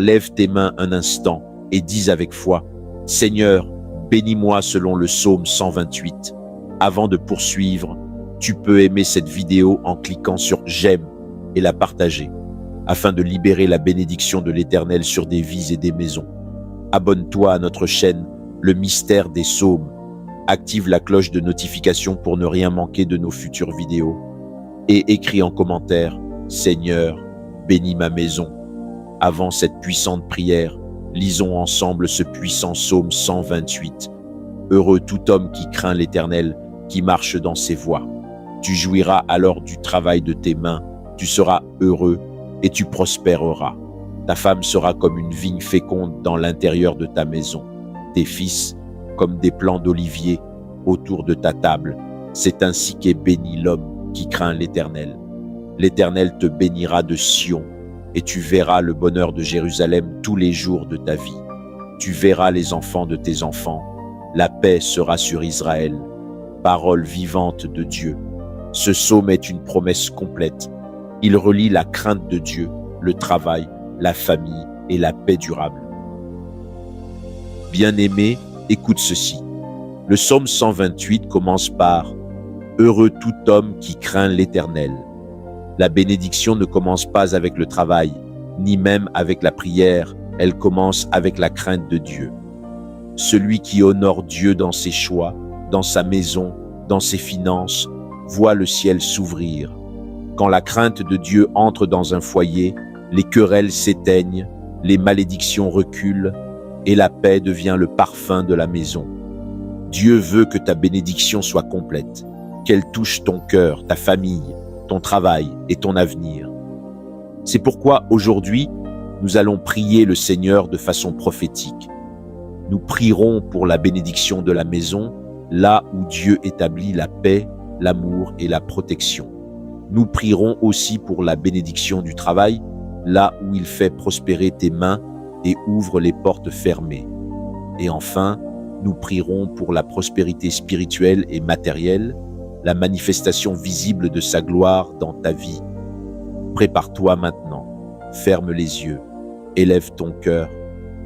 Lève tes mains un instant et dis avec foi, « Seigneur, bénis-moi selon le psaume 128. » Avant de poursuivre, tu peux aimer cette vidéo en cliquant sur « J'aime » et la partager, afin de libérer la bénédiction de l'Éternel sur des vies et des maisons. Abonne-toi à notre chaîne, Le Mystère des Psaumes. Active la cloche de notification pour ne rien manquer de nos futures vidéos. Et écris en commentaire, « Seigneur, bénis ma maison ». Avant cette puissante prière, lisons ensemble ce puissant psaume 128. Heureux tout homme qui craint l'Éternel, qui marche dans ses voies. Tu jouiras alors du travail de tes mains, tu seras heureux et tu prospéreras. Ta femme sera comme une vigne féconde dans l'intérieur de ta maison. Tes fils comme des plants d'olivier autour de ta table. C'est ainsi qu'est béni l'homme qui craint l'Éternel. L'Éternel te bénira de Sion, et tu verras le bonheur de Jérusalem tous les jours de ta vie. Tu verras les enfants de tes enfants. La paix sera sur Israël. Parole vivante de Dieu. Ce psaume est une promesse complète. Il relie la crainte de Dieu, le travail, la famille et la paix durable. Bien-aimé, écoute ceci. Le psaume 128 commence par « Heureux tout homme qui craint l'Éternel ». La bénédiction ne commence pas avec le travail, ni même avec la prière, elle commence avec la crainte de Dieu. Celui qui honore Dieu dans ses choix, dans sa maison, dans ses finances, voit le ciel s'ouvrir. Quand la crainte de Dieu entre dans un foyer, les querelles s'éteignent, les malédictions reculent et la paix devient le parfum de la maison. Dieu veut que ta bénédiction soit complète, qu'elle touche ton cœur, ta famille, ton travail et ton avenir. C'est pourquoi aujourd'hui, nous allons prier le Seigneur de façon prophétique. Nous prierons pour la bénédiction de la maison, là où Dieu établit la paix, l'amour et la protection. Nous prierons aussi pour la bénédiction du travail, là où il fait prospérer tes mains et ouvre les portes fermées. Et enfin, nous prierons pour la prospérité spirituelle et matérielle, la manifestation visible de sa gloire dans ta vie. Prépare-toi maintenant, ferme les yeux, élève ton cœur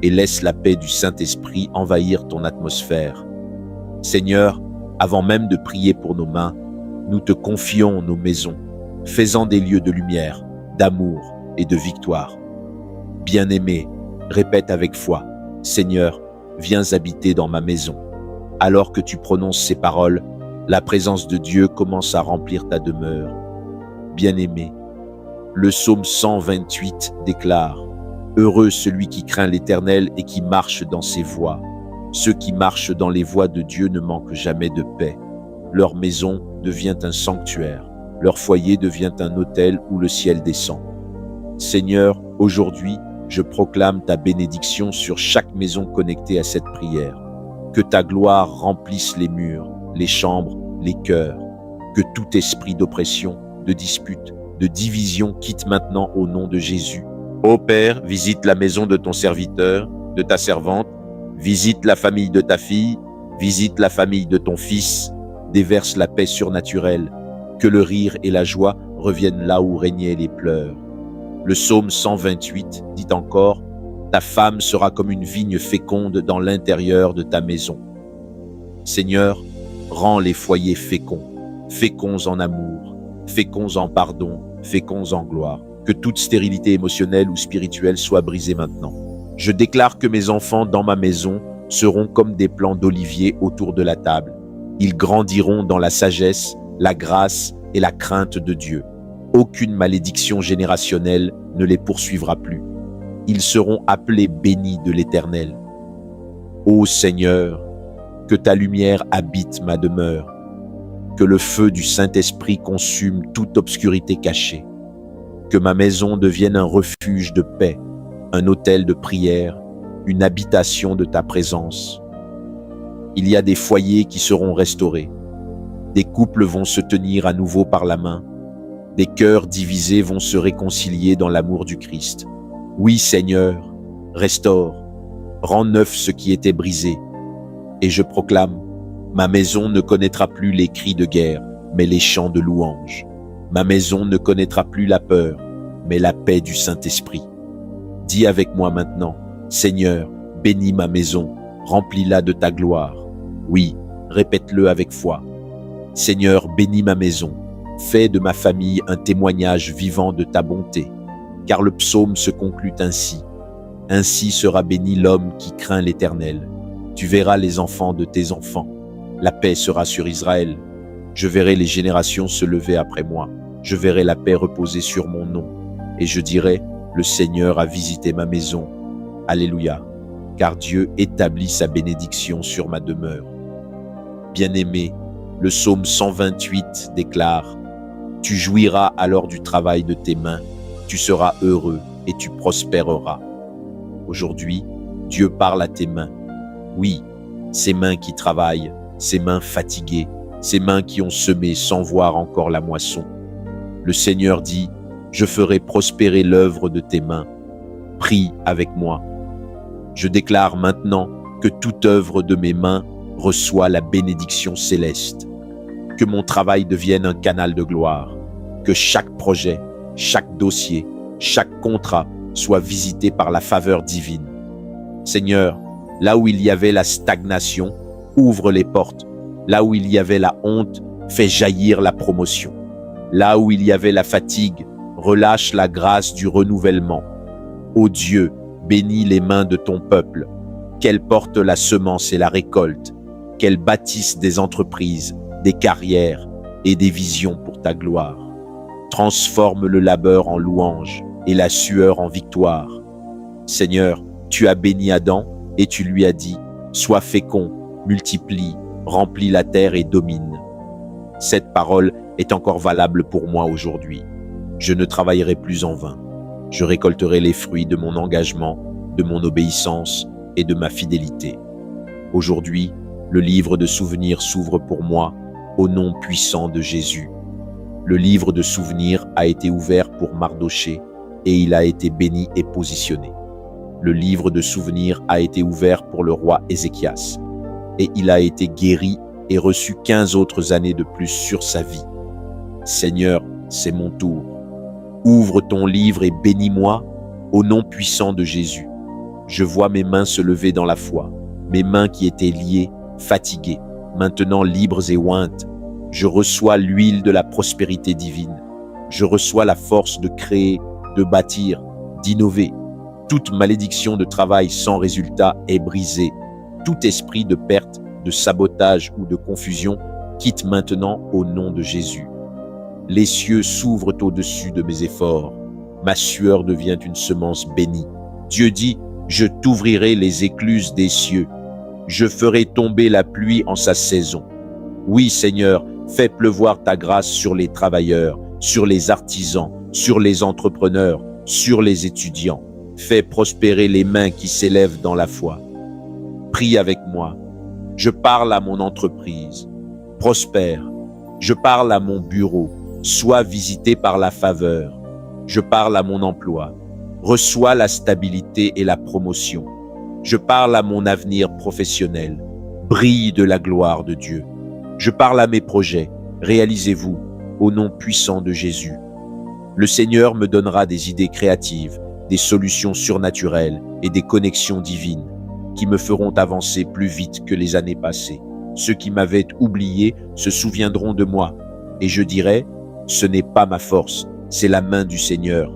et laisse la paix du Saint-Esprit envahir ton atmosphère. Seigneur, avant même de prier pour nos mains, nous te confions nos maisons, fais-en des lieux de lumière, d'amour et de victoire. Bien-aimé, répète avec foi, « Seigneur, viens habiter dans ma maison ». Alors que tu prononces ces paroles, la présence de Dieu commence à remplir ta demeure. Bien-aimé, le psaume 128 déclare « Heureux celui qui craint l'Éternel et qui marche dans ses voies. Ceux qui marchent dans les voies de Dieu ne manquent jamais de paix. Leur maison devient un sanctuaire. Leur foyer devient un autel où le ciel descend. Seigneur, aujourd'hui, je proclame ta bénédiction sur chaque maison connectée à cette prière. Que ta gloire remplisse les murs, les chambres, les cœurs. Que tout esprit d'oppression, de dispute, de division quitte maintenant au nom de Jésus. Ô Père, visite la maison de ton serviteur, de ta servante, visite la famille de ta fille, visite la famille de ton fils, déverse la paix surnaturelle, que le rire et la joie reviennent là où régnaient les pleurs. Le psaume 128 dit encore « Ta femme sera comme une vigne féconde dans l'intérieur de ta maison. » Seigneur, rends les foyers féconds, féconds en amour, féconds en pardon, féconds en gloire. Que toute stérilité émotionnelle ou spirituelle soit brisée maintenant. Je déclare que mes enfants dans ma maison seront comme des plants d'olivier autour de la table. Ils grandiront dans la sagesse, la grâce et la crainte de Dieu. Aucune malédiction générationnelle ne les poursuivra plus. Ils seront appelés bénis de l'Éternel. Ô Seigneur, que ta lumière habite ma demeure, que le feu du Saint-Esprit consume toute obscurité cachée, que ma maison devienne un refuge de paix, un autel de prière, une habitation de ta présence. Il y a des foyers qui seront restaurés, des couples vont se tenir à nouveau par la main, des cœurs divisés vont se réconcilier dans l'amour du Christ. Oui, Seigneur, restaure, rends neuf ce qui était brisé. Et je proclame, ma maison ne connaîtra plus les cris de guerre, mais les chants de louange. Ma maison ne connaîtra plus la peur, mais la paix du Saint-Esprit. Dis avec moi maintenant, Seigneur, bénis ma maison, remplis-la de ta gloire. Oui, répète-le avec foi. Seigneur, bénis ma maison, fais de ma famille un témoignage vivant de ta bonté. Car le psaume se conclut ainsi. Ainsi sera béni l'homme qui craint l'Éternel. Tu verras les enfants de tes enfants. La paix sera sur Israël. Je verrai les générations se lever après moi. Je verrai la paix reposer sur mon nom. Et je dirai, le Seigneur a visité ma maison. Alléluia. Car Dieu établit sa bénédiction sur ma demeure. Bien-aimé, le psaume 128 déclare, « Tu jouiras alors du travail de tes mains, tu seras heureux et tu prospéreras. » Aujourd'hui, Dieu parle à tes mains. Oui, ces mains qui travaillent, ces mains fatiguées, ces mains qui ont semé sans voir encore la moisson. Le Seigneur dit, « Je ferai prospérer l'œuvre de tes mains. » Prie avec moi. Je déclare maintenant que toute œuvre de mes mains reçoit la bénédiction céleste. Que mon travail devienne un canal de gloire. Que chaque projet, chaque dossier, chaque contrat soit visité par la faveur divine. Seigneur, là où il y avait la stagnation, ouvre les portes. Là où il y avait la honte, fais jaillir la promotion. Là où il y avait la fatigue, relâche la grâce du renouvellement. Ô Dieu, bénis les mains de ton peuple. Qu'elles portent la semence et la récolte. Qu'elles bâtissent des entreprises, des carrières et des visions pour ta gloire. Transforme le labeur en louange et la sueur en victoire. Seigneur, tu as béni Adam et tu lui as dit, « Sois fécond, multiplie, remplis la terre et domine. » Cette parole est encore valable pour moi aujourd'hui. Je ne travaillerai plus en vain. Je récolterai les fruits de mon engagement, de mon obéissance et de ma fidélité. Aujourd'hui, le livre de souvenirs s'ouvre pour moi au nom puissant de Jésus. Le livre de souvenirs a été ouvert pour Mardoché et il a été béni et positionné. Le livre de souvenirs a été ouvert pour le roi Ézéchias et il a été guéri et reçu 15 autres années de plus sur sa vie. Seigneur, c'est mon tour. Ouvre ton livre et bénis-moi au nom puissant de Jésus. Je vois mes mains se lever dans la foi, mes mains qui étaient liées, fatiguées, maintenant libres et ointes. Je reçois l'huile de la prospérité divine. Je reçois la force de créer, de bâtir, d'innover. Toute malédiction de travail sans résultat est brisée. Tout esprit de perte, de sabotage ou de confusion quitte maintenant au nom de Jésus. Les cieux s'ouvrent au-dessus de mes efforts. Ma sueur devient une semence bénie. Dieu dit, je t'ouvrirai les écluses des cieux. Je ferai tomber la pluie en sa saison. Oui, Seigneur, fais pleuvoir ta grâce sur les travailleurs, sur les artisans, sur les entrepreneurs, sur les étudiants. Fais prospérer les mains qui s'élèvent dans la foi. Prie avec moi. Je parle à mon entreprise. Prospère. Je parle à mon bureau. Sois visité par la faveur. Je parle à mon emploi. Reçois la stabilité et la promotion. Je parle à mon avenir professionnel. Brille de la gloire de Dieu. Je parle à mes projets. Réalisez-vous au nom puissant de Jésus. Le Seigneur me donnera des idées créatives, des solutions surnaturelles et des connexions divines qui me feront avancer plus vite que les années passées. Ceux qui m'avaient oublié se souviendront de moi et je dirai, ce n'est pas ma force, c'est la main du Seigneur.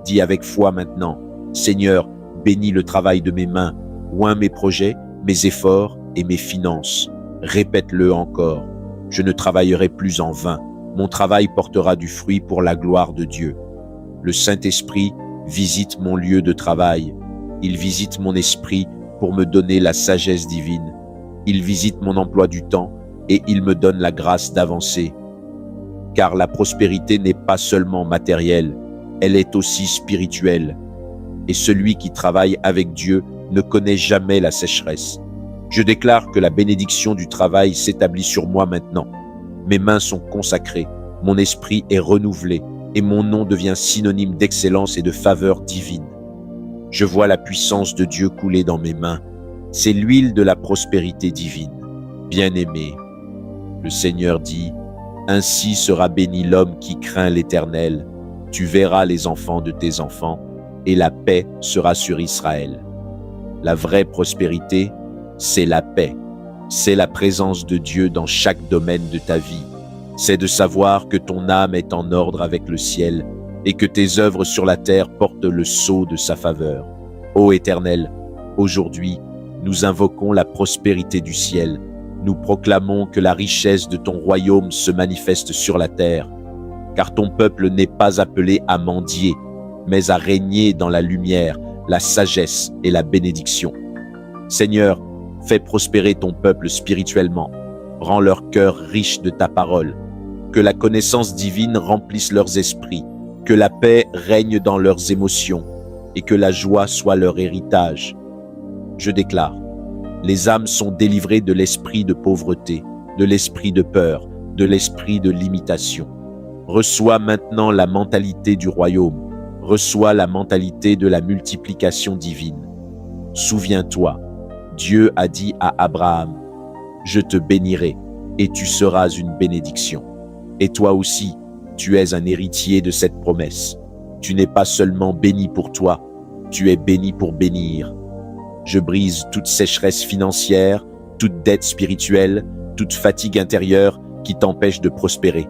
Dis avec foi maintenant, Seigneur, bénis le travail de mes mains, oins mes projets, mes efforts et mes finances. Répète-le encore, je ne travaillerai plus en vain. Mon travail portera du fruit pour la gloire de Dieu. Le Saint-Esprit visite mon lieu de travail. Il visite mon esprit pour me donner la sagesse divine. Il visite mon emploi du temps et il me donne la grâce d'avancer. Car la prospérité n'est pas seulement matérielle, elle est aussi spirituelle. Et celui qui travaille avec Dieu ne connaît jamais la sécheresse. Je déclare que la bénédiction du travail s'établit sur moi maintenant. Mes mains sont consacrées, mon esprit est renouvelé et mon nom devient synonyme d'excellence et de faveur divine. Je vois la puissance de Dieu couler dans mes mains. C'est l'huile de la prospérité divine. Bien-aimé, le Seigneur dit, « Ainsi sera béni l'homme qui craint l'Éternel. Tu verras les enfants de tes enfants et la paix sera sur Israël. La vraie prospérité, c'est la paix. C'est la présence de Dieu dans chaque domaine de ta vie. C'est de savoir que ton âme est en ordre avec le ciel et que tes œuvres sur la terre portent le sceau de sa faveur. Ô Éternel, aujourd'hui, nous invoquons la prospérité du ciel. Nous proclamons que la richesse de ton royaume se manifeste sur la terre, car ton peuple n'est pas appelé à mendier, mais à régner dans la lumière, la sagesse et la bénédiction. Seigneur, fais prospérer ton peuple spirituellement. Rends leur cœur riche de ta parole. Que la connaissance divine remplisse leurs esprits. Que la paix règne dans leurs émotions et que la joie soit leur héritage. Je déclare, les âmes sont délivrées de l'esprit de pauvreté, de l'esprit de peur, de l'esprit de limitation. Reçois maintenant la mentalité du royaume. Reçois la mentalité de la multiplication divine. Souviens-toi, Dieu a dit à Abraham, « Je te bénirai et tu seras une bénédiction. » Et toi aussi, tu es un héritier de cette promesse. Tu n'es pas seulement béni pour toi, tu es béni pour bénir. Je brise toute sécheresse financière, toute dette spirituelle, toute fatigue intérieure qui t'empêche de prospérer.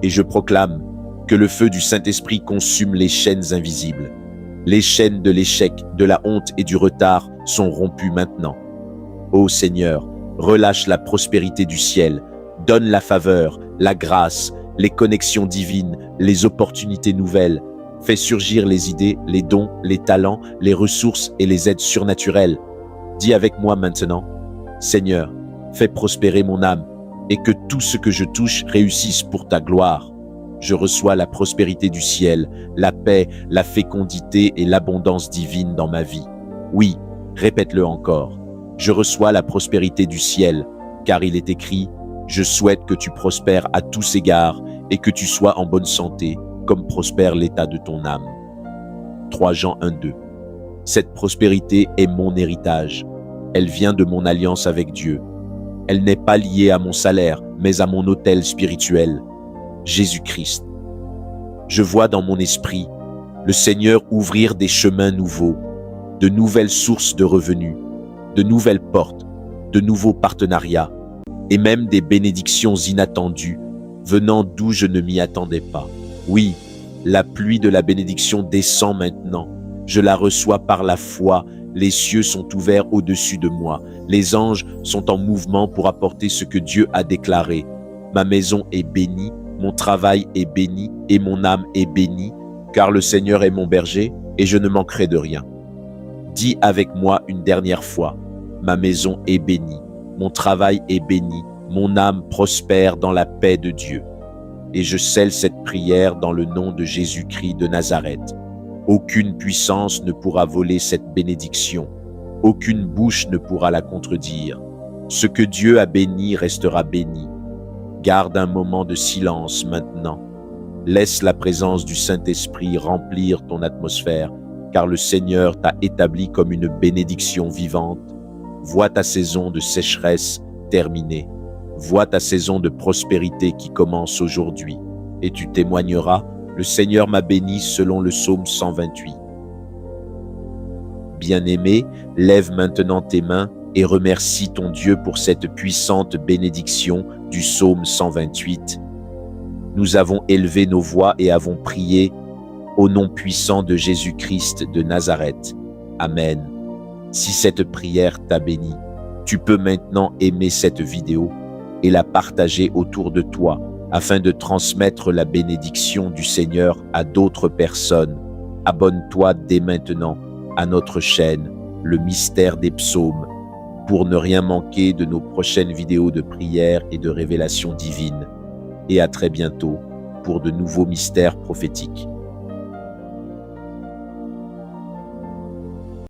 Et je proclame que le feu du Saint-Esprit consume les chaînes invisibles. Les chaînes de l'échec, de la honte et du retard sont rompues maintenant. Ô Seigneur, relâche la prospérité du ciel, donne la faveur, la grâce, les connexions divines, les opportunités nouvelles. Fais surgir les idées, les dons, les talents, les ressources et les aides surnaturelles. Dis avec moi maintenant, Seigneur, fais prospérer mon âme et que tout ce que je touche réussisse pour ta gloire. Je reçois la prospérité du ciel, la paix, la fécondité et l'abondance divine dans ma vie. Oui, répète-le encore. Je reçois la prospérité du ciel, car il est écrit, « Je souhaite que tu prospères à tous égards et que tu sois en bonne santé, comme prospère l'état de ton âme. » 3 Jean 1:2. Cette prospérité est mon héritage. Elle vient de mon alliance avec Dieu. Elle n'est pas liée à mon salaire, mais à mon autel spirituel, Jésus-Christ. Je vois dans mon esprit le Seigneur ouvrir des chemins nouveaux, de nouvelles sources de revenus, de nouvelles portes, de nouveaux partenariats et même des bénédictions inattendues venant d'où je ne m'y attendais pas. Oui, la pluie de la bénédiction descend maintenant. Je la reçois par la foi. Les cieux sont ouverts au-dessus de moi. Les anges sont en mouvement pour apporter ce que Dieu a déclaré. Ma maison est bénie, mon travail est béni et mon âme est bénie, car le Seigneur est mon berger et je ne manquerai de rien. Dis avec moi une dernière fois, ma maison est bénie, mon travail est béni, mon âme prospère dans la paix de Dieu. Et je scelle cette prière dans le nom de Jésus-Christ de Nazareth. Aucune puissance ne pourra voler cette bénédiction. Aucune bouche ne pourra la contredire. Ce que Dieu a béni restera béni. Garde un moment de silence maintenant. Laisse la présence du Saint-Esprit remplir ton atmosphère, car le Seigneur t'a établi comme une bénédiction vivante. Vois ta saison de sécheresse terminée. Vois ta saison de prospérité qui commence aujourd'hui, et tu témoigneras, le Seigneur m'a béni selon le psaume 128. Bien-aimé, lève maintenant tes mains et remercie ton Dieu pour cette puissante bénédiction du psaume 128. Nous avons élevé nos voix et avons prié au nom puissant de Jésus-Christ de Nazareth. Amen. Si cette prière t'a béni, tu peux maintenant aimer cette vidéo et la partager autour de toi afin de transmettre la bénédiction du Seigneur à d'autres personnes. Abonne-toi dès maintenant à notre chaîne, Le Mystère des Psaumes, pour ne rien manquer de nos prochaines vidéos de prière et de révélation divine. Et à très bientôt pour de nouveaux mystères prophétiques.